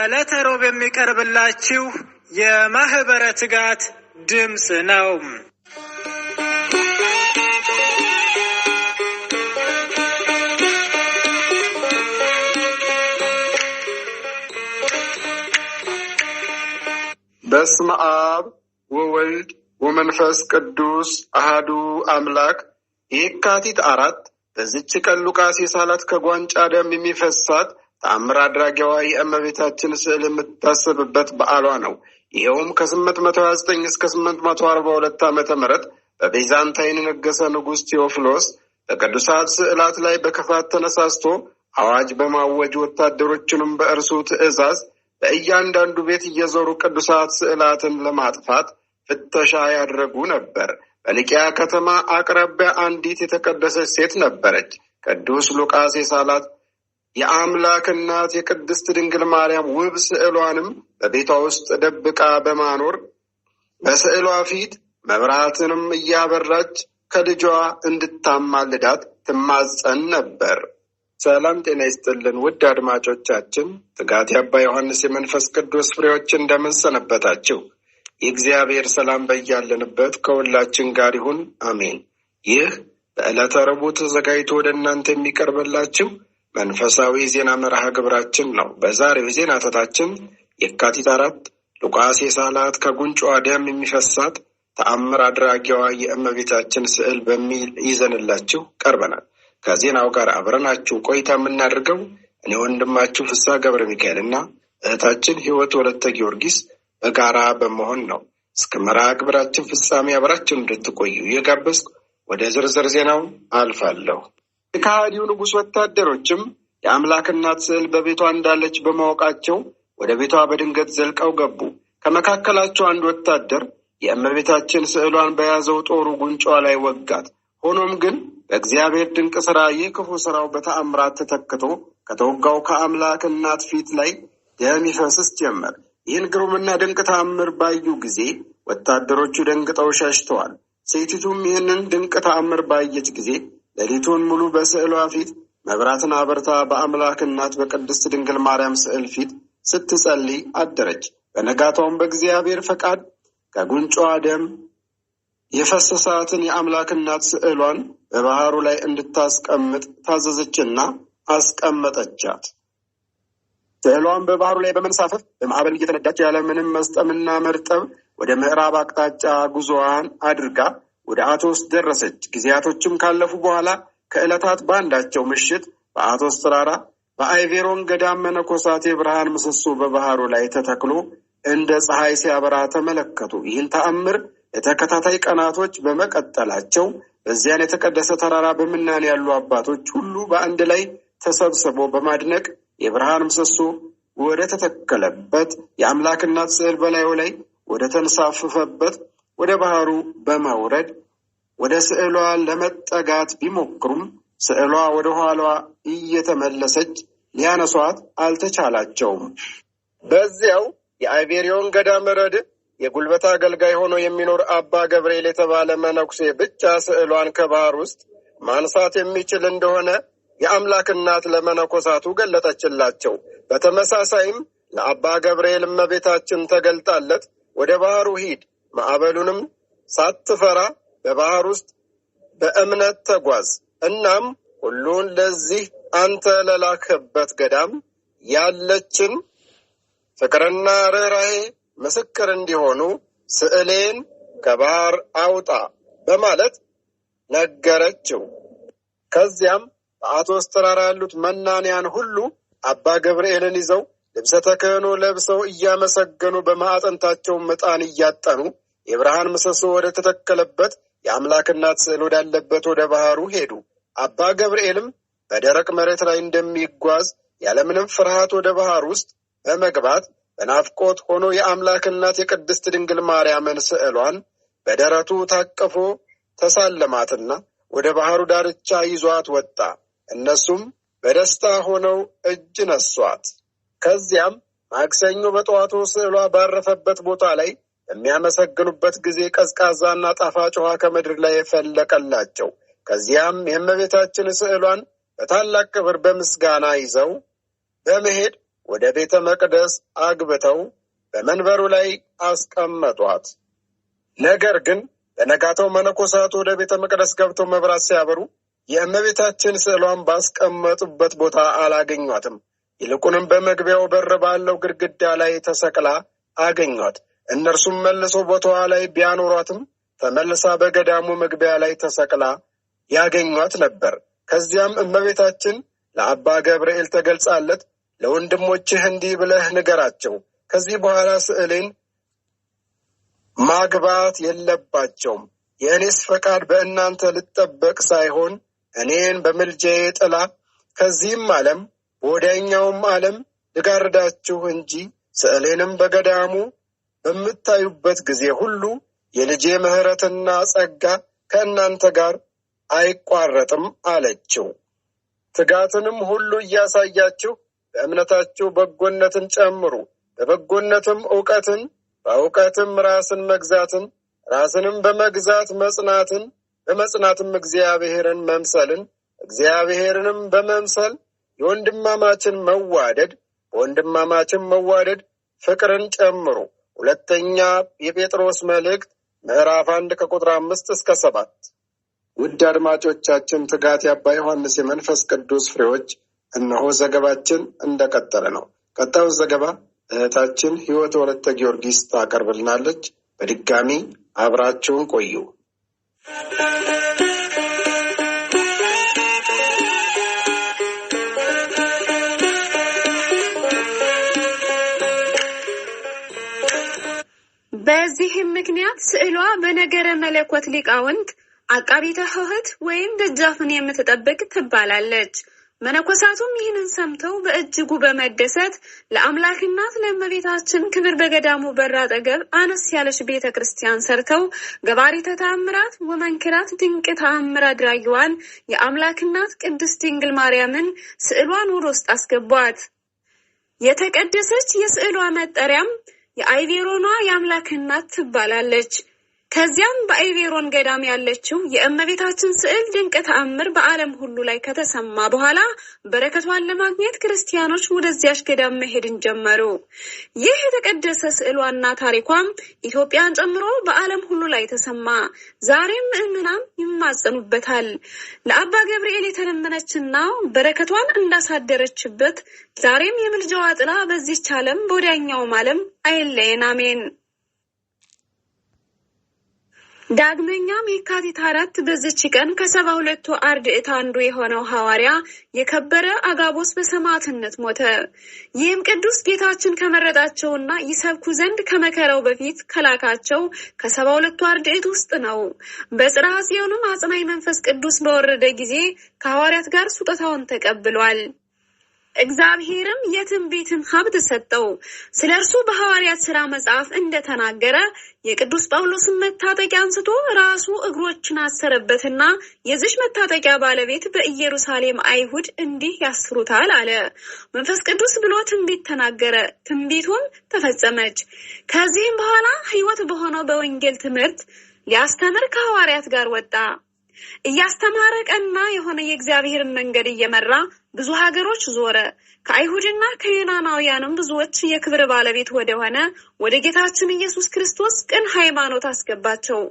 በዕለተ ሮብ የሚቀርብላችሁ የማህበረ ትጋት ድምፅ ነው። በስመ አብ ወወልድ ወመንፈስ ቅዱስ አሃዱ አምላክ። የካቲት 4 በዚች ቀን ሉቃስ የሳላት ከጓንጫ ደም የሚፈሳት ተአምር አድራጊዋ የእመቤታችን ስዕል የምታሰብበት በዓሏ ነው። ይኸውም ከ829 እስከ 842 ዓመተ ምህረት በቤዛንታይን የነገሰ ንጉሥ ቴዎፍሎስ በቅዱሳት ስዕላት ላይ በክፋት ተነሳስቶ አዋጅ በማወጅ ወታደሮችንም በእርሱ ትእዛዝ በእያንዳንዱ ቤት እየዞሩ ቅዱሳት ስዕላትን ለማጥፋት ፍተሻ ያደረጉ ነበር። በኒቅያ ከተማ አቅራቢያ አንዲት የተቀደሰች ሴት ነበረች። ቅዱስ ሉቃስ የሳላት የአምላክ እናት የቅድስት ድንግል ማርያም ውብ ስዕሏንም በቤቷ ውስጥ ደብቃ በማኖር በስዕሏ ፊት መብራትንም እያበራች ከልጇ እንድታማልዳት ትማጸን ነበር። ሰላም ጤና ይስጥልን ውድ አድማጮቻችን፣ ትጋት የአባ ዮሐንስ የመንፈስ ቅዱስ ፍሬዎች እንደምን ሰነበታችሁ? የእግዚአብሔር ሰላም በያለንበት ከሁላችን ጋር ይሁን፣ አሜን። ይህ በዕለተ ረቡዕ ተዘጋጅቶ ወደ እናንተ የሚቀርብላችሁ መንፈሳዊ ዜና መርሃ ግብራችን ነው። በዛሬው ዜና ተታችን የካቲት 4 ሉቃስ የሳላት ከጉንጯ ደም የሚፈሳት ተአምር አድራጊዋ የእመቤታችን ስዕል በሚል ይዘንላችሁ ቀርበናል። ከዜናው ጋር አብረናችሁ ቆይታ የምናደርገው እኔ ወንድማችሁ ፍስሐ ገብረ ሚካኤልና እህታችን ሕይወት ወለተ ጊዮርጊስ በጋራ በመሆን ነው። እስከ መርሃ ግብራችን ፍጻሜ አብራችን እንድትቆዩ እየጋበዝኩ ወደ ዝርዝር ዜናው አልፋለሁ። የከሃዲው ንጉሥ ወታደሮችም የአምላክ እናት ስዕል በቤቷ እንዳለች በማወቃቸው ወደ ቤቷ በድንገት ዘልቀው ገቡ። ከመካከላቸው አንድ ወታደር የእመቤታችን ስዕሏን በያዘው ጦሩ ጉንጯ ላይ ወጋት። ሆኖም ግን በእግዚአብሔር ድንቅ ሥራ ይህ ክፉ ሥራው በተአምራት ተተክቶ ከተወጋው ከአምላክ እናት ፊት ላይ ደም ይፈስስ ጀመር። ይህን ግሩምና ድንቅ ተአምር ባዩ ጊዜ ወታደሮቹ ደንግጠው ሸሽተዋል። ሴቲቱም ይህንን ድንቅ ተአምር ባየች ጊዜ ሌሊቱን ሙሉ በስዕሏ ፊት መብራትን አበርታ በአምላክ እናት በቅድስት ድንግል ማርያም ስዕል ፊት ስትጸልይ አደረች። በነጋታውም በእግዚአብሔር ፈቃድ ከጉንጯ ደም የፈሰሳትን የአምላክ እናት ስዕሏን በባህሩ ላይ እንድታስቀምጥ ታዘዘችና አስቀመጠቻት። ስዕሏን በባህሩ ላይ በመንሳፈፍ በማዕበል እየተነዳች ያለምንም መስጠምና መርጠብ ወደ ምዕራብ አቅጣጫ ጉዞዋን አድርጋ ወደ አቶስ ደረሰች። ጊዜያቶችም ካለፉ በኋላ ከዕለታት በአንዳቸው ምሽት በአቶስ ተራራ በአይቬሮን ገዳም መነኮሳት የብርሃን ምሰሶ በባህሩ ላይ ተተክሎ እንደ ፀሐይ ሲያበራ ተመለከቱ። ይህን ተአምር ለተከታታይ ቀናቶች በመቀጠላቸው በዚያን የተቀደሰ ተራራ በምናን ያሉ አባቶች ሁሉ በአንድ ላይ ተሰብስበው በማድነቅ የብርሃን ምሰሶ ወደ ተተከለበት የአምላክ እናት ስዕል በላዩ ላይ ወደ ተንሳፈፈበት ወደ ባህሩ በመውረድ ወደ ስዕሏ ለመጠጋት ቢሞክሩም ስዕሏ ወደ ኋላዋ እየተመለሰች ሊያነሷት አልተቻላቸውም። በዚያው የአይቬሪዮን ገዳም ረድእ የጉልበት አገልጋይ ሆኖ የሚኖር አባ ገብርኤል የተባለ መነኩሴ ብቻ ስዕሏን ከባህር ውስጥ ማንሳት የሚችል እንደሆነ የአምላክ እናት ለመነኮሳቱ ገለጠችላቸው። በተመሳሳይም ለአባ ገብርኤል እመቤታችን ተገልጣለት ወደ ባህሩ ሂድ፣ ማዕበሉንም ሳትፈራ በባህር ውስጥ በእምነት ተጓዝ፣ እናም ሁሉን ለዚህ አንተ ለላክበት ገዳም ያለችን ፍቅርና ርኅራኄ ምስክር እንዲሆኑ ስዕሌን ከባህር አውጣ በማለት ነገረችው። ከዚያም በአቶስ ተራራ ያሉት መናንያን ሁሉ አባ ገብርኤልን ይዘው ልብሰ ተክህኖ ለብሰው እያመሰገኑ በማዕጠንታቸው ዕጣን እያጠኑ የብርሃን ምሰሶ ወደ ተተከለበት የአምላክ እናት ስዕል ወዳለበት ወደ ባህሩ ሄዱ። አባ ገብርኤልም በደረቅ መሬት ላይ እንደሚጓዝ ያለምንም ፍርሃት ወደ ባህር ውስጥ በመግባት በናፍቆት ሆኖ የአምላክ እናት የቅድስት ድንግል ማርያምን ስዕሏን በደረቱ ታቅፎ ተሳለማትና ወደ ባህሩ ዳርቻ ይዟት ወጣ። እነሱም በደስታ ሆነው እጅ ነሷት። ከዚያም ማክሰኞ በጠዋቱ ስዕሏ ባረፈበት ቦታ ላይ በሚያመሰግኑበት ጊዜ ቀዝቃዛና ጣፋጭ ውሃ ከምድር ላይ ፈለቀላቸው። ከዚያም የእመቤታችን ስዕሏን በታላቅ ክብር በምስጋና ይዘው በመሄድ ወደ ቤተ መቅደስ አግብተው በመንበሩ ላይ አስቀመጧት። ነገር ግን በነጋታው መነኮሳቱ ወደ ቤተ መቅደስ ገብተው መብራት ሲያበሩ የእመቤታችን ስዕሏን ባስቀመጡበት ቦታ አላገኟትም። ይልቁንም በመግቢያው በር ባለው ግድግዳ ላይ ተሰቅላ አገኟት። እነርሱም መልሰው ቦታዋ ላይ ቢያኖሯትም ተመልሳ በገዳሙ መግቢያ ላይ ተሰቅላ ያገኟት ነበር። ከዚያም እመቤታችን ለአባ ገብርኤል ተገልጻለት ለወንድሞችህ እንዲህ ብለህ ንገራቸው፣ ከዚህ በኋላ ስዕሌን ማግባት የለባቸውም። የእኔስ ፈቃድ በእናንተ ልጠበቅ ሳይሆን እኔን በምልጃዬ ጥላ ከዚህም ዓለም በወዲያኛውም ዓለም ልጋርዳችሁ እንጂ ስዕሌንም በገዳሙ በምታዩበት ጊዜ ሁሉ የልጄ ምሕረትና ጸጋ ከእናንተ ጋር አይቋረጥም አለችው። ትጋትንም ሁሉ እያሳያችሁ በእምነታችሁ በጎነትን ጨምሩ፣ በበጎነትም ዕውቀትን፣ በዕውቀትም ራስን መግዛትን፣ ራስንም በመግዛት መጽናትን፣ በመጽናትም እግዚአብሔርን መምሰልን፣ እግዚአብሔርንም በመምሰል የወንድማማችን መዋደድ፣ በወንድማማችን መዋደድ ፍቅርን ጨምሩ። ሁለተኛ የጴጥሮስ መልእክት ምዕራፍ 1 ከቁጥር 5 እስከ 7። ውድ አድማጮቻችን ትጋት የአባ ዮሐንስ የመንፈስ ቅዱስ ፍሬዎች እነሆ ዘገባችን እንደቀጠለ ነው። ቀጣዩ ዘገባ እህታችን ሕይወት ወለተ ጊዮርጊስ ታቀርብልናለች። በድጋሚ አብራችሁን ቆዩ። በዚህም ምክንያት ስዕሏ በነገረ መለኮት ሊቃውንት አቃቢተ ሆህት ወይም ደጃፍን የምትጠብቅ ትባላለች። መነኮሳቱም ይህንን ሰምተው በእጅጉ በመደሰት ለአምላክ እናት ለእመቤታችን ክብር በገዳሙ በር አጠገብ አነስ ያለች ቤተ ክርስቲያን ሰርተው ገባሪተ ተአምራት ወመንክራት ድንቅ ተአምር አድራጊዋን የአምላክ እናት ቅድስት ድንግል ማርያምን ስዕሏን ወደ ውስጥ አስገቧት። የተቀደሰች የስዕሏ መጠሪያም የአይቬሮኗ የአምላክ እናት ትባላለች። ከዚያም በአይቬሮን ገዳም ያለችው የእመቤታችን ስዕል ድንቅ ተአምር በዓለም ሁሉ ላይ ከተሰማ በኋላ በረከቷን ለማግኘት ክርስቲያኖች ወደዚያች ገዳም መሄድን ጀመሩ። ይህ የተቀደሰ ስዕሏና ታሪኳም ኢትዮጵያን ጨምሮ በዓለም ሁሉ ላይ ተሰማ። ዛሬም ምዕመናን ይማጸኑበታል። ለአባ ገብርኤል የተለመነችና በረከቷን እንዳሳደረችበት ዛሬም የምልጃዋ ጥላ በዚህች ዓለም በወዲያኛውም ዓለም አይለየን፣ አሜን። ዳግመኛም የካቲት 4 በዚች ቀን ከ72 አርድእት አንዱ የሆነው ሐዋርያ የከበረ አጋቦስ በሰማዕትነት ሞተ። ይህም ቅዱስ ጌታችን ከመረጣቸውና ይሰብኩ ዘንድ ከመከራው በፊት ከላካቸው ከ72 አርድእት ውስጥ ነው። በጽርሐ ጽዮንም አጽናኝ መንፈስ ቅዱስ በወረደ ጊዜ ከሐዋርያት ጋር ስጦታውን ተቀብሏል። እግዚአብሔርም የትንቢትን ሀብት ሰጠው። ስለ እርሱ በሐዋርያት ሥራ መጽሐፍ እንደተናገረ የቅዱስ ጳውሎስን መታጠቂያ አንስቶ ራሱ እግሮችን አሰረበትና የዚች መታጠቂያ ባለቤት በኢየሩሳሌም አይሁድ እንዲህ ያስሩታል አለ። መንፈስ ቅዱስ ብሎ ትንቢት ተናገረ። ትንቢቱም ተፈጸመች። ከዚህም በኋላ ሕይወት በሆነው በወንጌል ትምህርት ሊያስተምር ከሐዋርያት ጋር ወጣ። እያስተማረ ቀና የሆነ የእግዚአብሔርን መንገድ እየመራ ብዙ ሀገሮች ዞረ። ከአይሁድና ከዩናናውያንም ብዙዎች የክብር ባለቤት ወደሆነ ወደ ጌታችን ኢየሱስ ክርስቶስ ቅን ሃይማኖት አስገባቸው።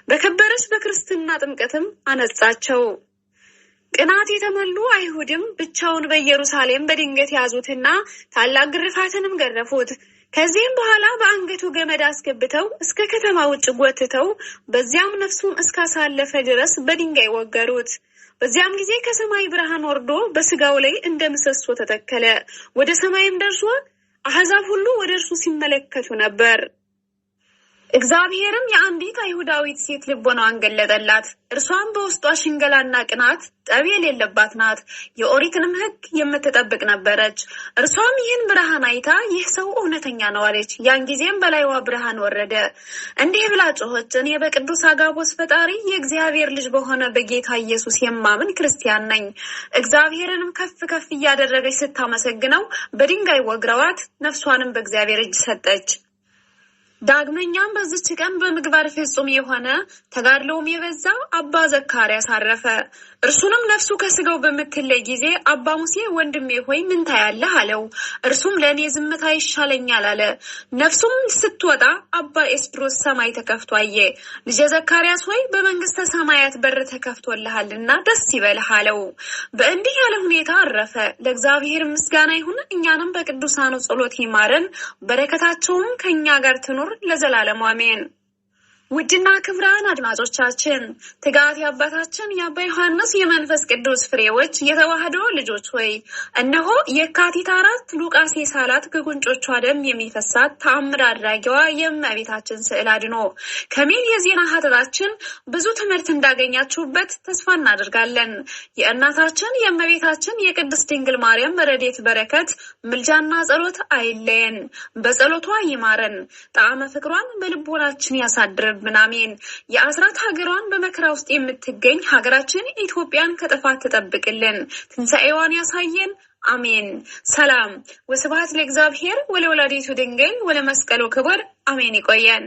በከበረች በክርስትና ጥምቀትም አነጻቸው። ቅናት የተመሉ አይሁድም ብቻውን በኢየሩሳሌም በድንገት ያዙትና ታላቅ ግርፋትንም ገረፉት። ከዚህም በኋላ በአንገቱ ገመድ አስገብተው እስከ ከተማ ውጭ ጎትተው በዚያም ነፍሱን እስካሳለፈ ድረስ በድንጋይ ወገሩት። በዚያም ጊዜ ከሰማይ ብርሃን ወርዶ በስጋው ላይ እንደ ምሰሶ ተተከለ። ወደ ሰማይም ደርሶ አሕዛብ ሁሉ ወደ እርሱ ሲመለከቱ ነበር። እግዚአብሔርም የአንዲት አይሁዳዊት ሴት ልቦናዋን ገለጠላት። እርሷም በውስጧ ሽንገላና ቅናት ጠብ የሌለባት ናት። የኦሪትንም ሕግ የምትጠብቅ ነበረች። እርሷም ይህን ብርሃን አይታ ይህ ሰው እውነተኛ ነው አለች። ያን ጊዜም በላይዋ ብርሃን ወረደ። እንዲህ ብላ ጮኸች፣ እኔ በቅዱስ አጋቦስ ፈጣሪ የእግዚአብሔር ልጅ በሆነ በጌታ ኢየሱስ የማምን ክርስቲያን ነኝ። እግዚአብሔርንም ከፍ ከፍ እያደረገች ስታመሰግነው በድንጋይ ወግረዋት ነፍሷንም በእግዚአብሔር እጅ ሰጠች። ዳግመኛም በዚች ቀን በምግባር ፍጹም የሆነ ተጋድሎም የበዛ አባ ዘካርያስ አረፈ። እርሱንም ነፍሱ ከስጋው በምትለይ ጊዜ አባ ሙሴ ወንድሜ ሆይ ምን ታያለህ አለው። እርሱም ለእኔ ዝምታ ይሻለኛል አለ። ነፍሱም ስትወጣ አባ ኤስድሮስ ሰማይ ተከፍቶ አየ። ልጄ ዘካርያስ ሆይ በመንግስተ ሰማያት በር ተከፍቶልሃልና ደስ ይበልህ አለው። በእንዲህ ያለ ሁኔታ አረፈ። ለእግዚአብሔር ምስጋና ይሁን። እኛንም በቅዱሳኑ ጸሎት ይማረን፣ በረከታቸውም ከኛ ጋር ትኑር ለዘላለም አሜን። ውድና ክብራን አድማጮቻችን ትጋት ያባታችን የአባ ዮሐንስ የመንፈስ ቅዱስ ፍሬዎች የተዋህዶ ልጆች ሆይ እነሆ የካቲት 4 ሉቃስ የሳላት ከጉንጮቿ ደም የሚፈሳት ተአምር አድራጊዋ የእመቤታችን ስዕል አድኖ ከሚል የዜና ሀተታችን ብዙ ትምህርት እንዳገኛችሁበት ተስፋ እናደርጋለን። የእናታችን የእመቤታችን የቅድስት ድንግል ማርያም ረድኤት በረከት ምልጃና ጸሎት አይለየን፣ በጸሎቷ ይማረን፣ ጣዕመ ፍቅሯን በልቦናችን ያሳድር አሜን። የአስራት ሀገሯን በመከራ ውስጥ የምትገኝ ሀገራችን ኢትዮጵያን ከጥፋት ተጠብቅልን፣ ትንሣኤዋን ያሳየን። አሜን። ሰላም ወስብሐት ለእግዚአብሔር ወለወላዲቱ ድንግል ወለመስቀሉ ክቡር አሜን። ይቆየን።